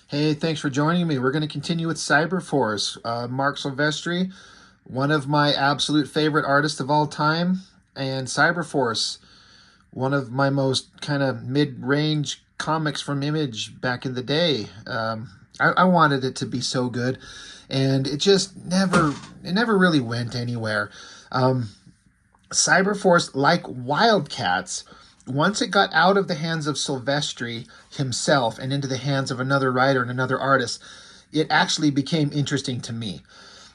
Hey, thanks for joining me. We're going to continue with Cyberforce. Mark Silvestri, one of my absolute favorite artists of all time, and Cyberforce, one of my most kind of mid-range comics from Image back in the day. I wanted it to be so good, and it never really went anywhere. Cyberforce, like Wildcats, once it got out of the hands of Silvestri himself and into the hands of another writer and another artist, it actually became interesting to me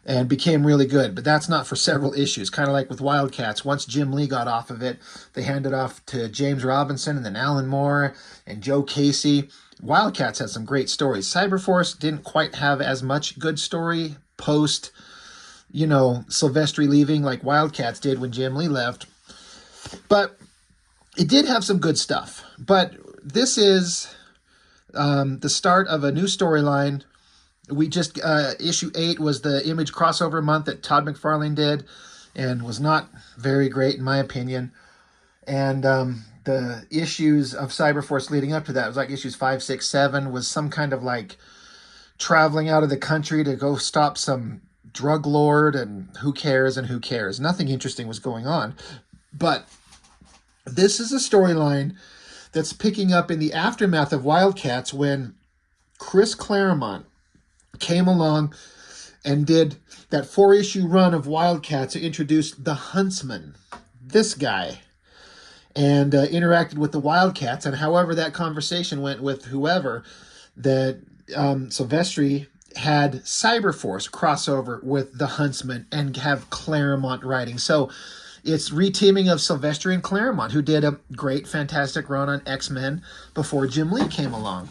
and became really good. But that's not for several issues. Kind of like with Wildcats. Once Jim Lee got off of it, they handed off to James Robinson and then Alan Moore and Joe Casey. Wildcats had some great stories. Cyberforce didn't quite have as much good story post, Silvestri leaving like Wildcats did when Jim Lee left. But it did have some good stuff. But this is the start of a new storyline. We just, issue 8 was the Image crossover month that Todd McFarlane did and was not very great in my opinion. And the issues of Cyberforce leading up to that was like issues 5, 6, 7 was some kind of like traveling out of the country to go stop some drug lord and who cares. Nothing interesting was going on. But this is a storyline that's picking up in the aftermath of Wildcats when Chris Claremont came along and did that 4-issue run of Wildcats that introduced the Huntsman, this guy, and interacted with the Wildcats. And however that conversation went with whoever, that Silvestri had Cyberforce crossover with the Huntsman and have Claremont writing. So it's reteaming of Silvestri and Claremont, who did a great, fantastic run on X-Men before Jim Lee came along.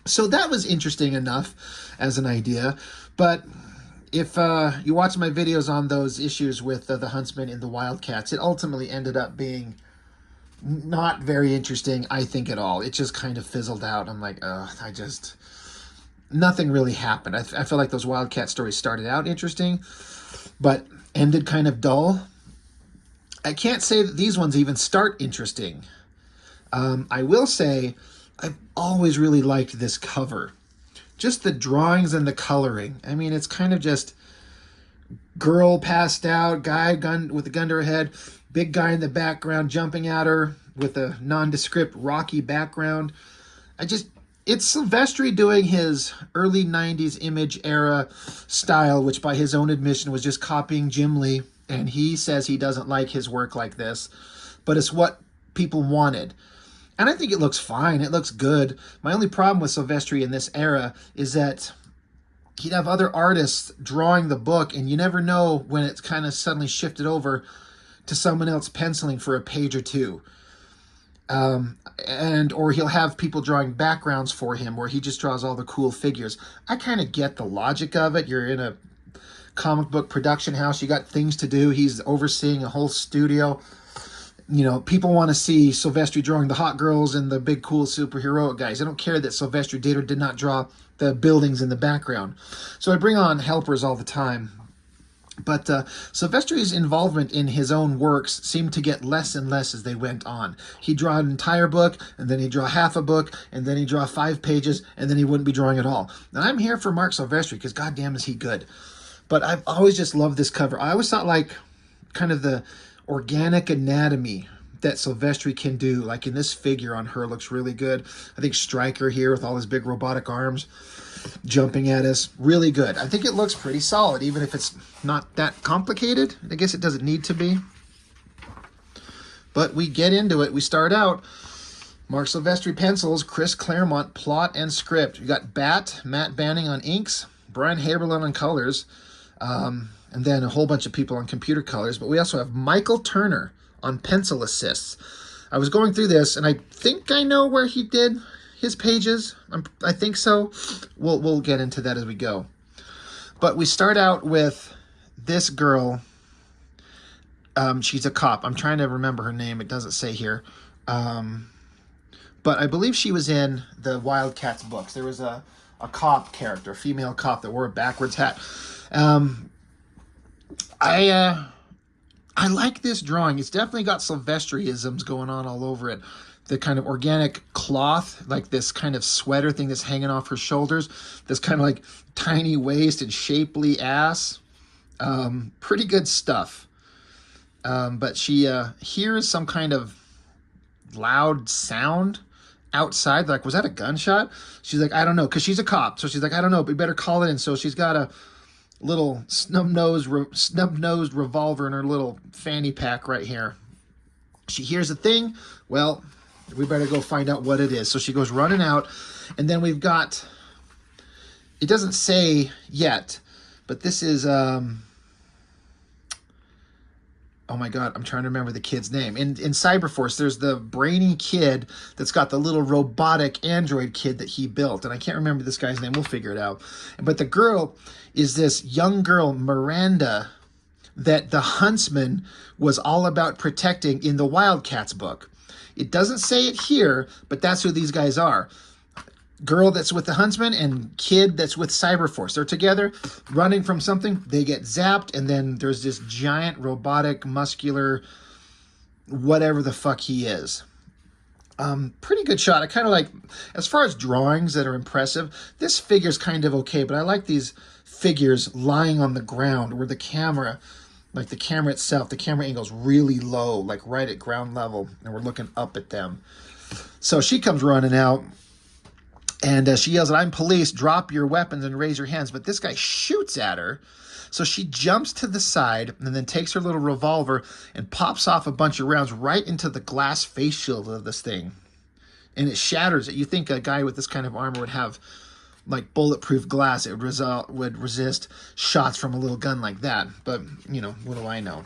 So that was interesting enough as an idea. But if you watch my videos on those issues with the Huntsman and the Wildcats, it ultimately ended up being not very interesting, I think, at all. It just kind of fizzled out. I'm like, nothing really happened. I feel like those Wildcat stories started out interesting, but ended kind of dull. I can't say that these ones even start interesting. I will say I've always really liked this cover. Just the drawings and the coloring. I mean, it's kind of just girl passed out, guy gun with a gun to her head, big guy in the background jumping at her with a nondescript rocky background. It's Silvestri doing his early 90s Image era style, which by his own admission was just copying Jim Lee. And he says he doesn't like his work like this, but it's what people wanted. And I think it looks fine. It looks good. My only problem with Silvestri in this era is that he'd have other artists drawing the book, and you never know when it's kind of suddenly shifted over to someone else penciling for a page or two. Or he'll have people drawing backgrounds for him where he just draws all the cool figures. I kind of get the logic of it. You're in a comic book production house, you got things to do. He's overseeing a whole studio. People want to see Silvestri drawing the hot girls and the big cool superheroic guys. I don't care that Silvestri did or did not draw the buildings in the background. So I bring on helpers all the time. But Silvestri's involvement in his own works seemed to get less and less as they went on. He'd draw an entire book, and then he'd draw half a book, and then he'd draw 5 pages, and then he wouldn't be drawing at all. And I'm here for Mark Silvestri, because goddamn is he good. But I've always just loved this cover. I always thought like kind of the organic anatomy that Silvestri can do, like in this figure on her, looks really good. I think Stryker here with all his big robotic arms jumping at us, really good. I think it looks pretty solid, even if it's not that complicated. I guess it doesn't need to be. But we get into it. We start out, Mark Silvestri pencils, Chris Claremont plot and script. We got Matt Banning on inks, Brian Haberlin on colors, and then a whole bunch of people on computer colors. But we also have Michael Turner on pencil assists. I was going through this, and I think I know where he did his pages. I think so. We'll get into that as we go. But we start out with this girl. She's a cop. I'm trying to remember her name. It doesn't say here. But I believe she was in the Wildcats books. There was a cop character, a female cop that wore a backwards hat. I like this drawing. It's definitely got Silvestri-isms going on all over it. the kind of organic cloth, like this kind of sweater thing that's hanging off her shoulders, this kind of like tiny waist and shapely ass. Pretty good stuff. But she hears some kind of loud sound outside. Like, was that a gunshot? She's like, I don't know, because she's a cop. So she's like, I don't know, but we better call it in. So she's got a little snub-nosed revolver in her little fanny pack right here. She hears a thing. Well, we better go find out what it is. So she goes running out, and then we've got, it doesn't say yet, but this is, oh my God, I'm trying to remember the kid's name. In Cyberforce, there's the brainy kid that's got the little robotic android kid that he built. And I can't remember this guy's name. We'll figure it out. But the girl is this young girl, Miranda, that the Huntsman was all about protecting in the Wildcats book. It doesn't say it here, but that's who these guys are. Girl that's with the Huntsman and kid that's with Cyberforce. They're together running from something. They get zapped, and then there's this giant robotic muscular whatever the fuck he is. Pretty good shot. I kind of like, as far as drawings that are impressive, this figure's kind of okay, but I like these figures lying on the ground where the camera, like the camera itself, the camera angle's really low, like right at ground level, and we're looking up at them. So she comes running out, and she yells, I'm police, drop your weapons and raise your hands. But this guy shoots at her. So she jumps to the side and then takes her little revolver and pops off a bunch of rounds right into the glass face shield of this thing. And it shatters it. You think a guy with this kind of armor would have like bulletproof glass. It would resist shots from a little gun like that. But, you know, what do I know?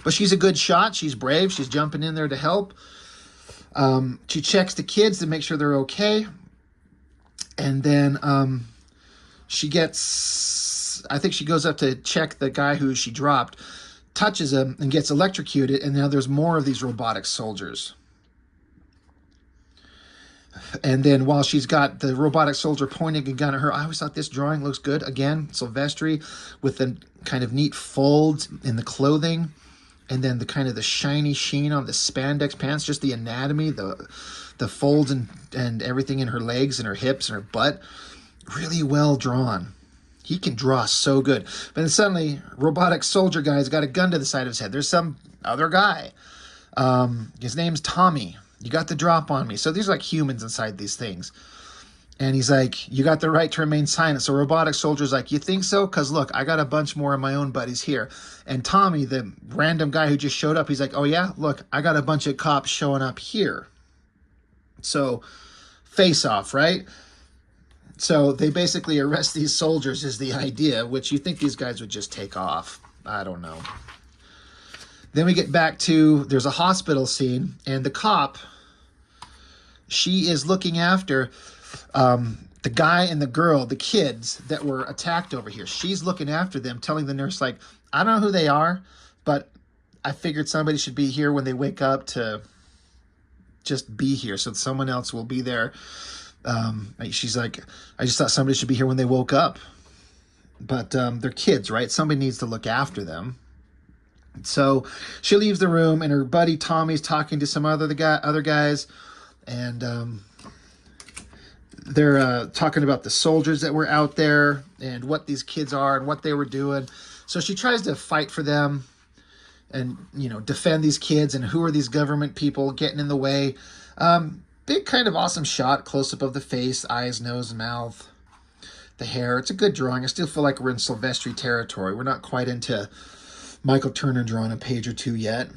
But she's a good shot. She's brave. She's jumping in there to help. She checks the kids to make sure they're okay. And then she gets, I think she goes up to check the guy who she dropped, touches him and gets electrocuted. And now there's more of these robotic soldiers. And then while she's got the robotic soldier pointing a gun at her, I always thought this drawing looks good. Again, Silvestri with the kind of neat folds in the clothing. And then the kind of the shiny sheen on the spandex pants, just the anatomy, the folds and everything in her legs and her hips and her butt. Really well drawn. He can draw so good. But then suddenly, robotic soldier guy's got a gun to the side of his head. There's some other guy. His name's Tommy. You got the drop on me. So these are like humans inside these things. And he's like, you got the right to remain silent. So robotic soldier's like, you think so? Because look, I got a bunch more of my own buddies here. And Tommy, the random guy who just showed up, he's like, oh yeah? Look, I got a bunch of cops showing up here. So face off, right? So they basically arrest these soldiers is the idea, which you think these guys would just take off. I don't know. Then we get back to, there's a hospital scene, and the cop, she is looking after the guy and the girl, the kids that were attacked over here. She's looking after them, telling the nurse, like, I don't know who they are, but I figured somebody should be here when they wake up to just be here, so someone else will be there. She's like, I just thought somebody should be here when they woke up. But they're kids, right? Somebody needs to look after them. So she leaves the room, and her buddy Tommy's talking to some other guys, and they're talking about the soldiers that were out there and what these kids are and what they were doing. So she tries to fight for them and, you know, defend these kids and who are these government people getting in the way. Big kind of awesome shot, close-up of the face, eyes, nose, mouth, the hair. It's a good drawing. I still feel like we're in Silvestri territory. We're not quite into Michael Turner drawing a page or two yet.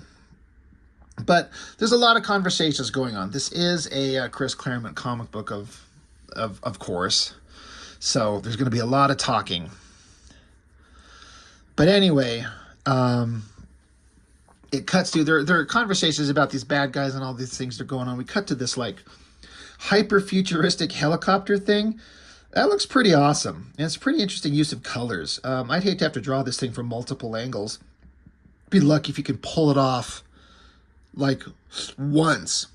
But there's a lot of conversations going on. This is a Chris Claremont comic book of course. So there's going to be a lot of talking. But anyway, it cuts to, there are conversations about these bad guys and all these things that are going on. We cut to this like hyper-futuristic helicopter thing. That looks pretty awesome. And it's a pretty interesting use of colors. I'd hate to have to draw this thing from multiple angles. Be lucky if you can pull it off like once.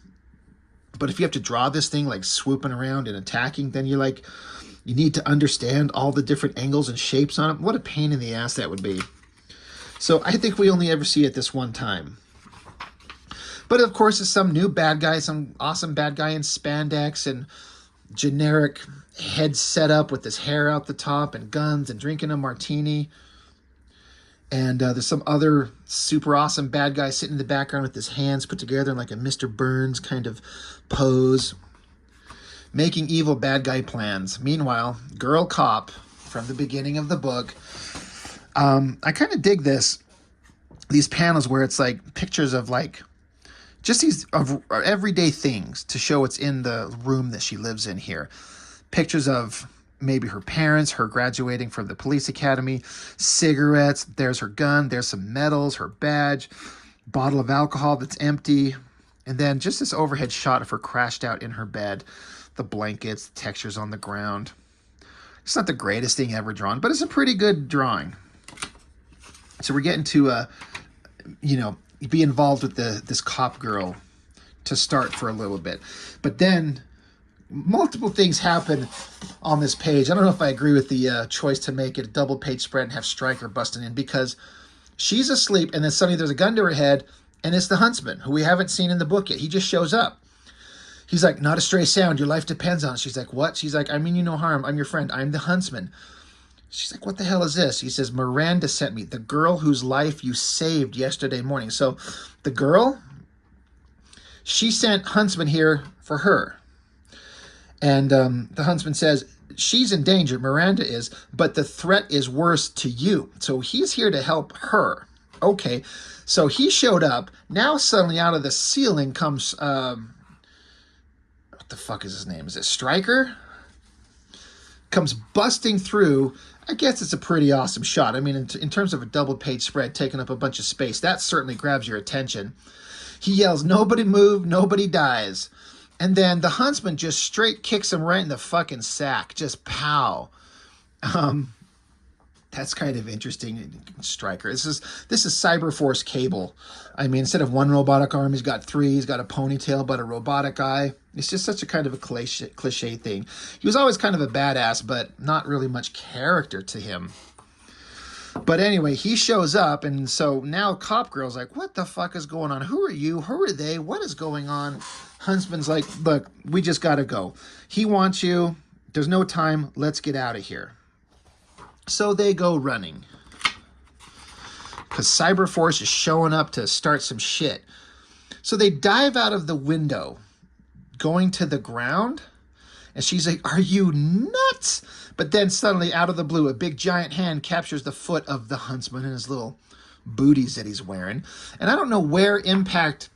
But if you have to draw this thing like swooping around and attacking, then you need to understand all the different angles and shapes on it. What a pain in the ass that would be. So I think we only ever see it this one time. But of course, it's some new bad guy, some awesome bad guy in spandex and generic head set up with his hair out the top and guns and drinking a martini. And there's some other super awesome bad guy sitting in the background with his hands put together in like a Mr. Burns kind of pose, making evil bad guy plans. Meanwhile, girl cop from the beginning of the book. I kind of dig these panels where it's like pictures of like just these of everyday things to show what's in the room that she lives in here. Pictures of maybe her parents, her graduating from the police academy, cigarettes, there's her gun, there's some medals, her badge, bottle of alcohol that's empty, and then just this overhead shot of her crashed out in her bed, the blankets, the textures on the ground. It's not the greatest thing ever drawn, but it's a pretty good drawing. So we're getting to, be involved with this cop girl to start for a little bit. But then multiple things happen on this page. I don't know if I agree with the choice to make it a double page spread and have Stryker busting in, because she's asleep and then suddenly there's a gun to her head and it's the Huntsman, who we haven't seen in the book yet. He just shows up. He's like, not a stray sound. Your life depends on it. She's like, what? She's like, I mean you no harm. I'm your friend. I'm the Huntsman. She's like, what the hell is this? He says, Miranda sent me, the girl whose life you saved yesterday morning. So the girl, she sent Huntsman here for her. And the Huntsman says, she's in danger, Miranda is, but the threat is worse to you. So he's here to help her. Okay, so he showed up. Now suddenly out of the ceiling comes, what the fuck is his name? Is it Stryker? Comes busting through. I guess it's a pretty awesome shot. I mean, in terms of a double page spread taking up a bunch of space, that certainly grabs your attention. He yells, nobody move, nobody dies. And then the Huntsman just straight kicks him right in the fucking sack. Just pow. That's kind of interesting. Stryker. This is Cyberforce Cable. I mean, instead of one robotic arm, he's got three. He's got a ponytail, but a robotic eye. It's just such a kind of a cliche thing. He was always kind of a badass, but not really much character to him. But anyway, he shows up, and so now Cop Girl's like, what the fuck is going on? Who are you? Who are they? What is going on? Huntsman's like, look, we just got to go. He wants you. There's no time. Let's get out of here. So they go running. Because Cyberforce is showing up to start some shit. So they dive out of the window, going to the ground. And she's like, are you nuts? But then suddenly, out of the blue, a big giant hand captures the foot of the Huntsman and his little booties that he's wearing. And I don't know where impact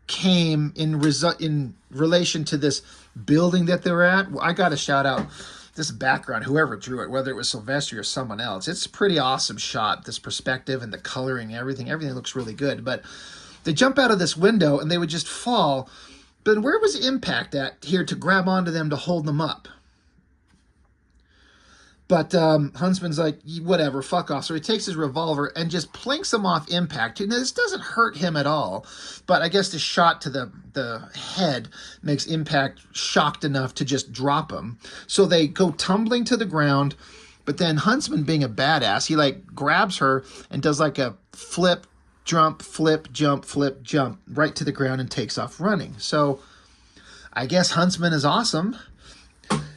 came in relation to this building that they're at. I got to shout out this background, whoever drew it, whether it was Silvestri or someone else. It's a pretty awesome shot, this perspective and the coloring, everything looks really good. But they jump out of this window and they would just fall. But where was impact at here to grab onto them to hold them up? But Huntsman's like, whatever, fuck off. So he takes his revolver and just plinks him off impact. Now, this doesn't hurt him at all. But I guess the shot to the head makes impact shocked enough to just drop him. So they go tumbling to the ground. But then Huntsman, being a badass, he like grabs her and does like a flip, jump, flip, jump right to the ground and takes off running. So I guess Huntsman is awesome.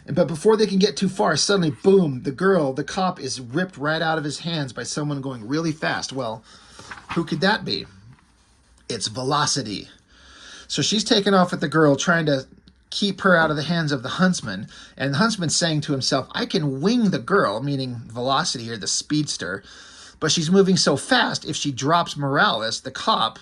But before they can get too far, suddenly, boom, the cop is ripped right out of his hands by someone going really fast. Well, who could that be? It's Velocity. So she's taken off with the girl, trying to keep her out of the hands of the Huntsman. And the Huntsman's saying to himself, I can wing the girl, meaning Velocity here, the speedster. But she's moving so fast, if she drops Morales, the cop,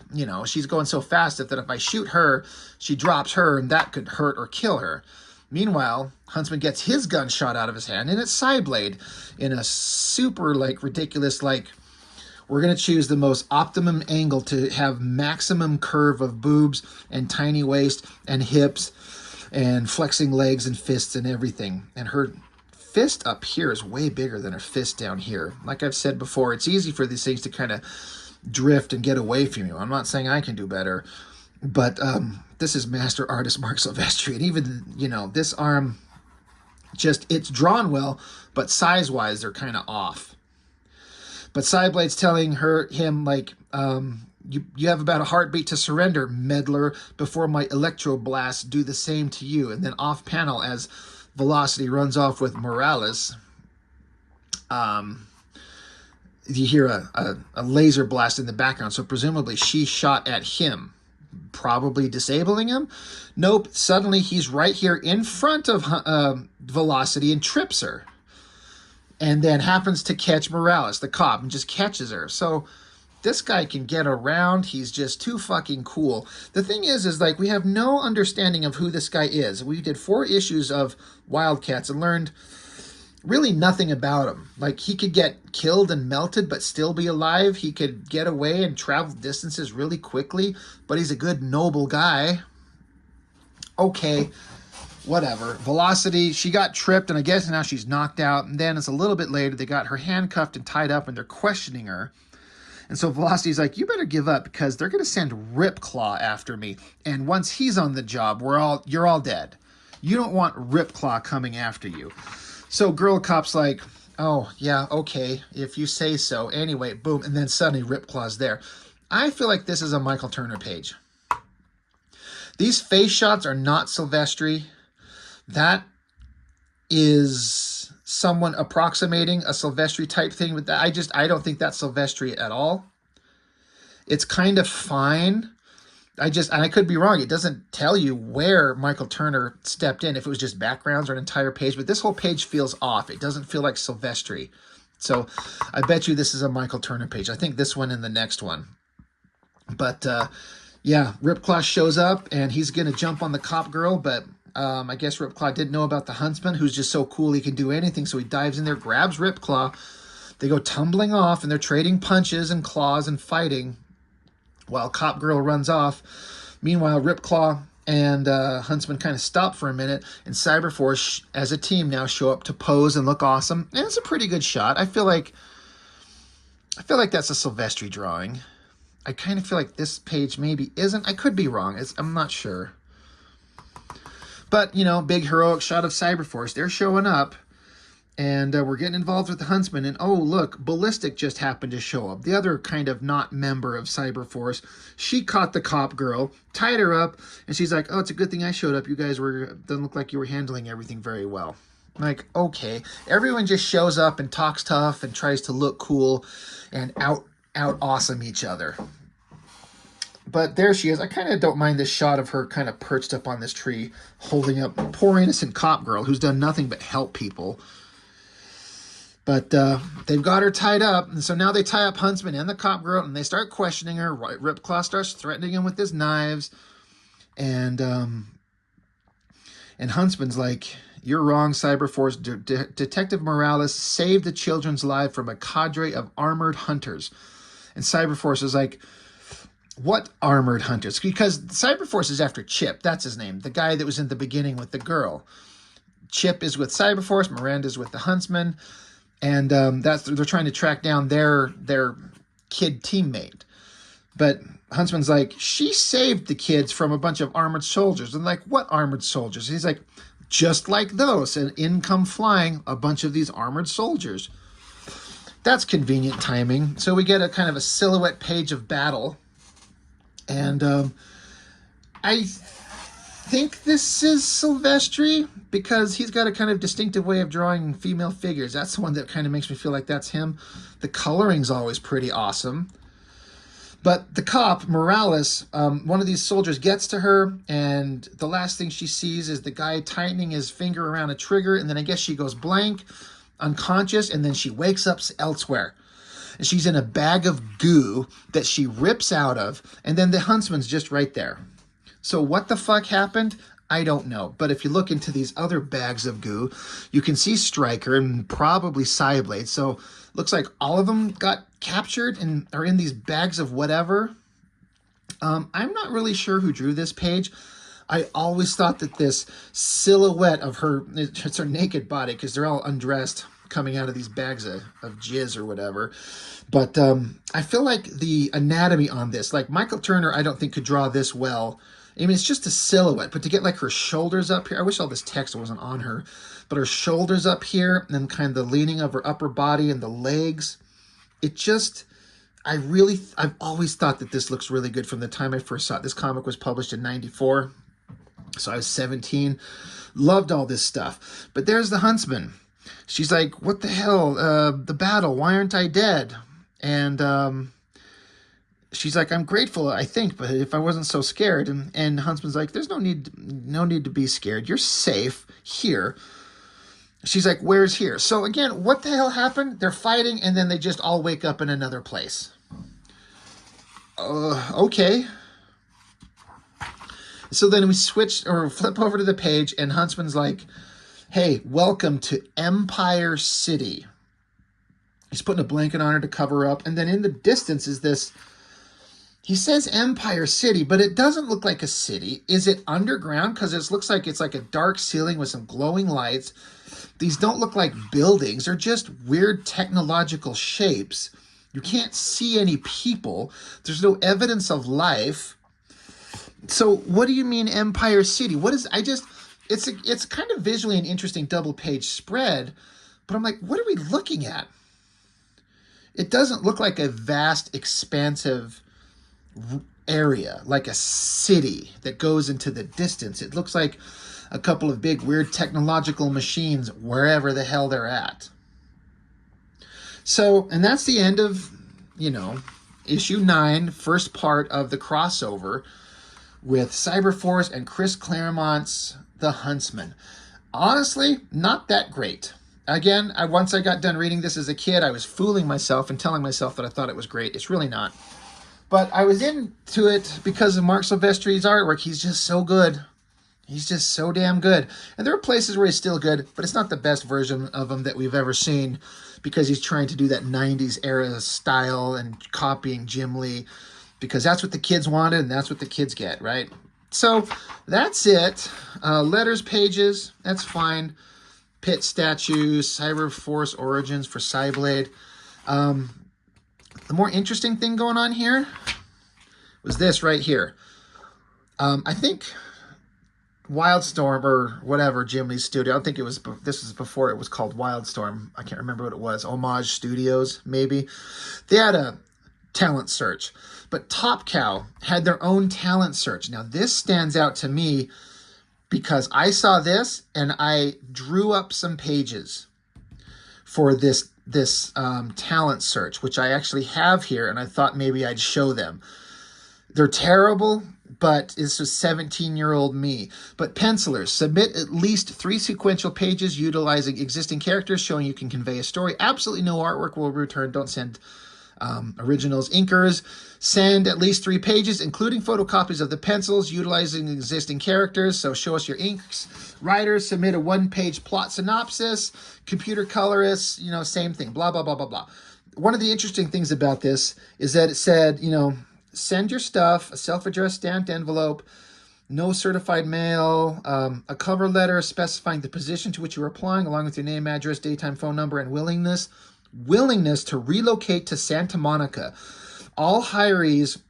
she's going so fast that if I shoot her, she drops her, and that could hurt or kill her. Meanwhile, Huntsman gets his gun shot out of his hand, and it's Cyblade in a super, ridiculous, we're going to choose the most optimum angle to have maximum curve of boobs and tiny waist and hips and flexing legs and fists and everything. And her fist up here is way bigger than her fist down here. Like I've said before, it's easy for these things to kind of drift and get away from you. I'm not saying I can do better, but this is master artist Mark Silvestri, and even, this arm, it's drawn well, but size-wise, they're kind of off. But Cyblade's telling him, You have about a heartbeat to surrender, meddler, before my electroblasts do the same to you. And then off panel, as Velocity runs off with Morales, you hear a laser blast in the background. So presumably she shot at him, probably disabling him. Nope, suddenly he's right here in front of Velocity and trips her. And then happens to catch Morales, the cop, and just catches her. So this guy can get around. He's just too fucking cool. The thing is like, we have no understanding of who this guy is. We did 4 issues of Wildcats and learned really nothing about him. Like, he could get killed and melted but still be alive. He could get away and travel distances really quickly, but he's a good, noble guy. Okay, whatever. Velocity, she got tripped, and I guess now she's knocked out. And then it's a little bit later, they got her handcuffed and tied up, and they're questioning her. And so Velocity's like, you better give up, because they're going to send Ripclaw after me. And once he's on the job, you're all dead. You don't want Ripclaw coming after you. So Girl Cop's like, oh, yeah, okay, if you say so. Anyway, boom, and then suddenly Ripclaw's there. I feel like this is a Michael Turner page. These face shots are not Silvestri. That is someone approximating a Silvestri type thing. But I don't think that's Silvestri at all. It's kind of fine. And I could be wrong. It doesn't tell you where Michael Turner stepped in, if it was just backgrounds or an entire page. But this whole page feels off. It doesn't feel like Silvestri. So I bet you this is a Michael Turner page. I think this one and the next one. But yeah, Ripclaw shows up, and he's going to jump on the cop girl. But I guess Ripclaw didn't know about the Huntsman, who's just so cool he can do anything. So he dives in there, grabs Ripclaw. They go tumbling off, and they're trading punches and claws and fighting, while Cop Girl runs off. Meanwhile, Ripclaw and Huntsman kind of stop for a minute, and Cyberforce, as a team, now show up to pose and look awesome. And it's a pretty good shot. I feel like that's a Silvestri drawing. I kind of feel like this page maybe isn't. I could be wrong. I'm not sure. But, you know, big heroic shot of Cyberforce. They're showing up. And we're getting involved with the Huntsman. And, oh, look, Ballistic just happened to show up. The other kind of not member of Cyberforce. She caught the cop girl, tied her up, and she's like, oh, it's a good thing I showed up. You guys doesn't look like you were handling everything very well. I'm like, okay. Everyone just shows up and talks tough and tries to look cool and out awesome each other. But there she is. I kind of don't mind this shot of her kind of perched up on this tree, holding up poor innocent cop girl who's done nothing but help people. But they've got her tied up, and so now they tie up Huntsman and the cop girl, and they start questioning her. Ripclaw starts threatening him with his knives, and Huntsman's like, you're wrong, Cyberforce. Detective Morales saved the children's lives from a cadre of armored hunters. And Cyberforce is like, what armored hunters? Because Cyberforce is after Chip. That's his name, the guy that was in the beginning with the girl. Chip is with Cyberforce, Miranda's with the Huntsman. And they're trying to track down their kid teammate. But Huntsman's like, she saved the kids from a bunch of armored soldiers. And like, what armored soldiers? He's like, just like those. And in come flying a bunch of these armored soldiers. That's convenient timing. So we get a kind of a silhouette page of battle. And I think this is Silvestri, because he's got a kind of distinctive way of drawing female figures. That's the one that kind of makes me feel like that's him. The coloring's always pretty awesome. But the cop, Morales, one of these soldiers gets to her, and the last thing she sees is the guy tightening his finger around a trigger, and then I guess she goes blank, unconscious, and then she wakes up elsewhere. And she's in a bag of goo that she rips out of, and then the Huntsman's just right there. So what the fuck happened? I don't know. But if you look into these other bags of goo, you can see Stryker and probably Psyblade. So looks like all of them got captured and are in these bags of whatever. I'm not really sure who drew this page. I always thought that this silhouette of her, it's her naked body, because they're all undressed coming out of these bags of jizz or whatever. But I feel like the anatomy on this, like Michael Turner, I don't think could draw this well. I mean, it's just a silhouette, but to get like her shoulders up here, I wish all this text wasn't on her, but her shoulders up here and then kind of the leaning of her upper body and the legs, it just, I've always thought that this looks really good from the time I first saw it. This comic was published in '94, so I was 17. Loved all this stuff. But there's the Huntsman. She's like, what the hell? The battle, why aren't I dead? And she's like, I'm grateful, I think, but if I wasn't so scared. And Huntsman's like, there's no need to be scared. You're safe here. She's like, where's here? So again, what the hell happened? They're fighting, and then they just all wake up in another place. Okay. So then we switch or flip over to the page, and Huntsman's like, hey, welcome to Empire City. He's putting a blanket on her to cover up. And then in the distance is this, he says Empire City, but it doesn't look like a city. Is it underground? Because it looks like it's like a dark ceiling with some glowing lights. These don't look like buildings. They're just weird technological shapes. You can't see any people. There's no evidence of life. So what do you mean Empire City? It's kind of visually an interesting double page spread, but I'm like, what are we looking at? It doesn't look like a vast, expansive area, like a city that goes into the distance. It looks like a couple of big, weird technological machines wherever the hell they're at. So, and that's the end of, issue 9, first part of the crossover with Cyberforce and Chris Claremont's The Huntsman. Honestly, not that great. Again, once I got done reading this as a kid, I was fooling myself and telling myself that I thought it was great. It's really not. But I was into it because of Marc Silvestri's artwork. He's just so good. He's just so damn good. And there are places where he's still good, but it's not the best version of him that we've ever seen because he's trying to do that 90s era style and copying Jim Lee because that's what the kids wanted and that's what the kids get, right? So that's it. Letters pages, that's fine. Pit statues, Cyberforce origins for Cyblade. The more interesting thing going on here was this right here. I think Wildstorm or whatever, Jim Lee's studio. I don't think it was, this was before it was called Wildstorm. I can't remember what it was. Homage Studios, maybe. They had a talent search. But Topcow had their own talent search. Now, this stands out to me because I saw this and I drew up some pages for this talent search, which I actually have here, and I thought maybe I'd show them. They're terrible, but this was 17-year-old me. But pencilers, submit at least 3 sequential pages utilizing existing characters showing you can convey a story. Absolutely no artwork will return. Don't send originals. Inkers, send at least 3 pages, including photocopies of the pencils utilizing existing characters. So show us your inks. Writers, submit a 1-page plot synopsis. Computer colorists, same thing. Blah, blah, blah, blah, blah. One of the interesting things about this is that it said, send your stuff, a self-addressed stamped envelope, no certified mail, a cover letter specifying the position to which you're applying, along with your name, address, daytime, phone number, and willingness to relocate to Santa Monica. All hirees,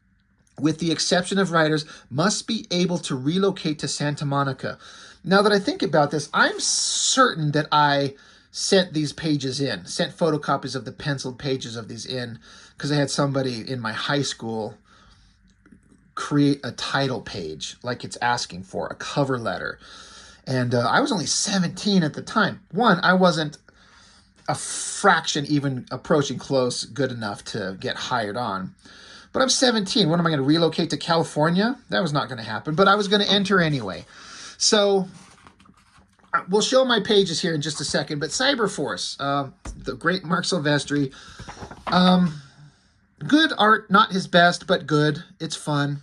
with the exception of writers, must be able to relocate to Santa Monica. Now that I think about this, I'm certain that I sent these pages in, sent photocopies of the penciled pages of these in, because I had somebody in my high school create a title page like it's asking for, a cover letter. And I was only 17 at the time. One, I wasn't a fraction even approaching close good enough to get hired on. But I'm 17. What am I going to relocate to California? That was not going to happen, but I was going to enter anyway. So we'll show my pages here in just a second, but Cyberforce, the great Marc Silvestri, good art, not his best, but good. It's fun.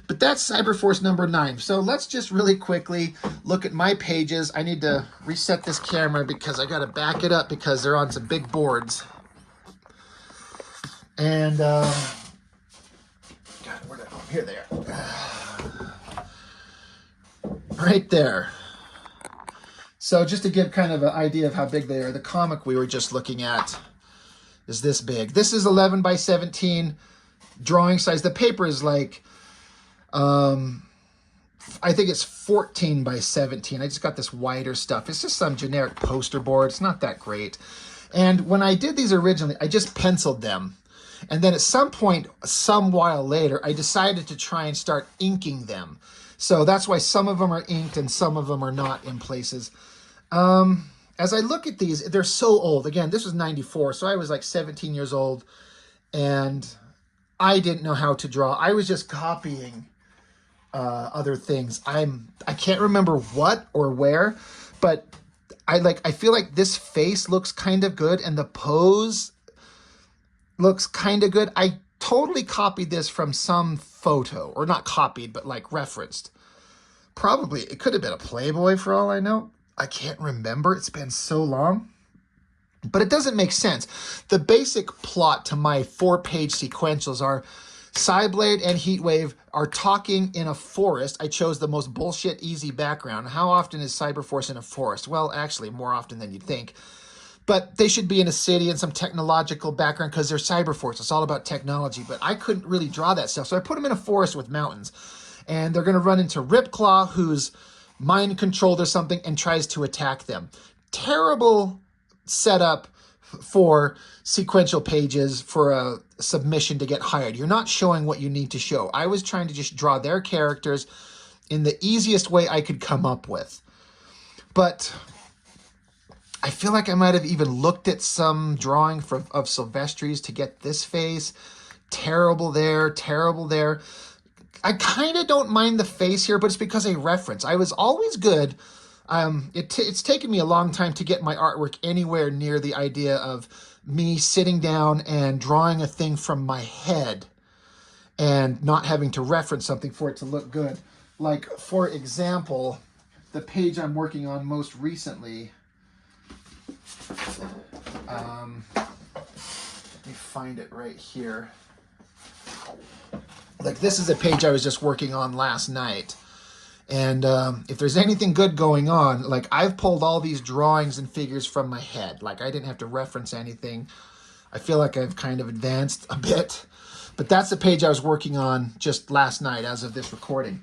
But that's Cyberforce number 9. So let's just really quickly look at my pages. I need to reset this camera because I got to back it up because they're on some big boards. And, God, here they are. Right there. So just to give kind of an idea of how big they are, the comic we were just looking at is this big. This is 11 by 17 drawing size. The paper is like, I think it's 14 by 17. I just got this wider stuff. It's just some generic poster board. It's not that great. And when I did these originally, I just penciled them. And then at some point, some while later, I decided to try and start inking them. So that's why some of them are inked and some of them are not in places. As I look at these, they're so old. Again, this was 94, so I was like 17 years old, and I didn't know how to draw. I was just copying other things. I can't remember what or where, but I feel like this face looks kind of good, and the pose looks kind of good. I totally copied this from some photo, or not copied, but like referenced. Probably, it could have been a Playboy for all I know. I can't remember. It's been so long. But it doesn't make sense. The basic plot to my 4-page sequentials are Cyblade and Heatwave are talking in a forest. I chose the most bullshit easy background. How often is Cyberforce in a forest? Well, actually, more often than you'd think. But they should be in a city and some technological background because they're Cyberforce. It's all about technology. But I couldn't really draw that stuff. So I put them in a forest with mountains. And they're going to run into Ripclaw, who's mind controlled or something, and tries to attack them. Terrible setup for sequential pages for a submission to get hired. You're not showing what you need to show. I was trying to just draw their characters in the easiest way I could come up with. But I feel like I might have even looked at some drawing of Silvestri's to get this face. Terrible there, terrible there. I kind of don't mind the face here, but it's because I reference. I was always good. It's taken me a long time to get my artwork anywhere near the idea of me sitting down and drawing a thing from my head and not having to reference something for it to look good. Like, for example, the page I'm working on most recently. Let me find it right here. Like, this is a page I was just working on last night. And if there's anything good going on, like, I've pulled all these drawings and figures from my head. Like, I didn't have to reference anything. I feel like I've kind of advanced a bit. But that's the page I was working on just last night as of this recording.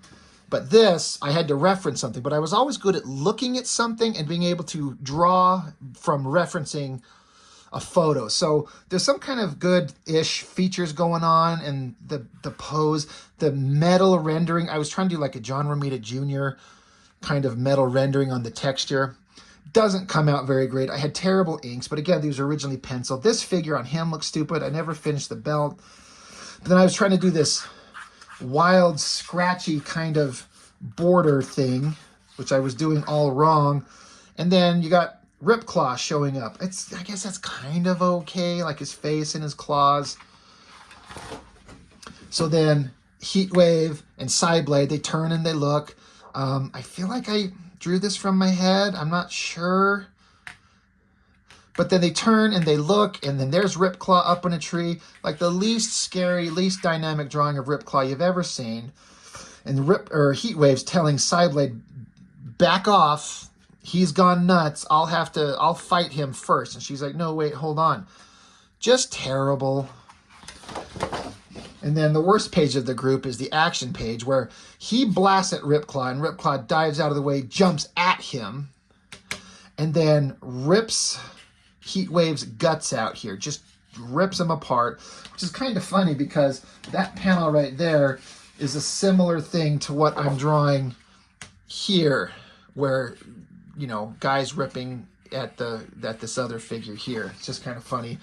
But this, I had to reference something. But I was always good at looking at something and being able to draw from referencing a photo. So there's some kind of good-ish features going on, and the pose, the metal rendering. I was trying to do like a John Romita Jr. kind of metal rendering on the texture. Doesn't come out very great. I had terrible inks, but again, these were originally penciled. This figure on him looks stupid. I never finished the belt. But then I was trying to do this wild, scratchy kind of border thing, which I was doing all wrong. And then you got Ripclaw showing up. I guess that's kind of okay, like his face and his claws. So then Heatwave and Cyblade, they turn and they look. I feel like I drew this from my head. I'm not sure. But then they turn and they look, and then there's Ripclaw up in a tree. Like the least scary, least dynamic drawing of Ripclaw you've ever seen. And Heatwave's telling Cyblade, back off. He's gone nuts. I'll fight him first. And she's like, no, wait, hold on. Just terrible. And then the worst page of the group is the action page where he blasts at Ripclaw and Ripclaw dives out of the way, jumps at him, and then rips Heatwave's guts out here. Just rips him apart, which is kind of funny because that panel right there is a similar thing to what I'm drawing here, where, you know, guys ripping at this other figure here. It's just kind of funny.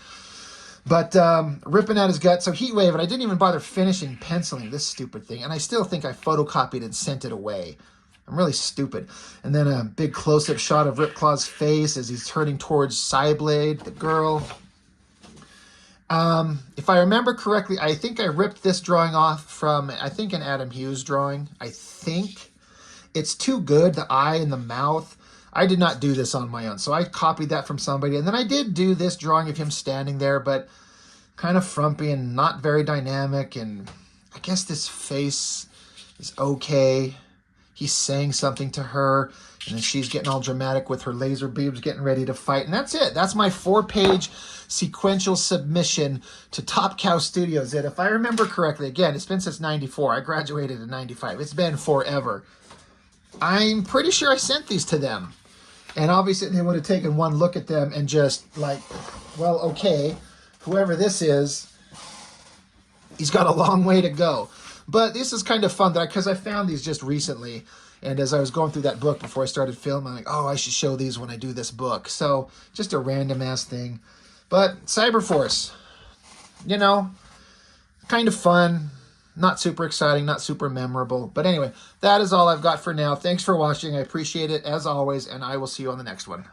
But ripping out his gut. So Heatwave, and I didn't even bother finishing penciling this stupid thing. And I still think I photocopied and sent it away. I'm really stupid. And then a big close-up shot of Ripclaw's face as he's turning towards Cyblade, the girl. If I remember correctly, I think I ripped this drawing off from, I think, an Adam Hughes drawing. I think. It's too good, the eye and the mouth. I did not do this on my own, so I copied that from somebody. And then I did do this drawing of him standing there, but kind of frumpy and not very dynamic. And I guess this face is okay. He's saying something to her, and then she's getting all dramatic with her laser beams getting ready to fight. And that's it. That's my 4-page sequential submission to Topcow Studios. And if I remember correctly, again, it's been since 94. I graduated in 95. It's been forever. I'm pretty sure I sent these to them. And obviously they would have taken one look at them and just like, well, okay, whoever this is, he's got a long way to go. But this is kind of fun because I found these just recently. And as I was going through that book before I started filming, I'm like, oh, I should show these when I do this book. So just a random ass thing. But Cyberforce, you know, kind of fun. Not super exciting, not super memorable. But anyway, that is all I've got for now. Thanks for watching. I appreciate it as always. And I will see you on the next one.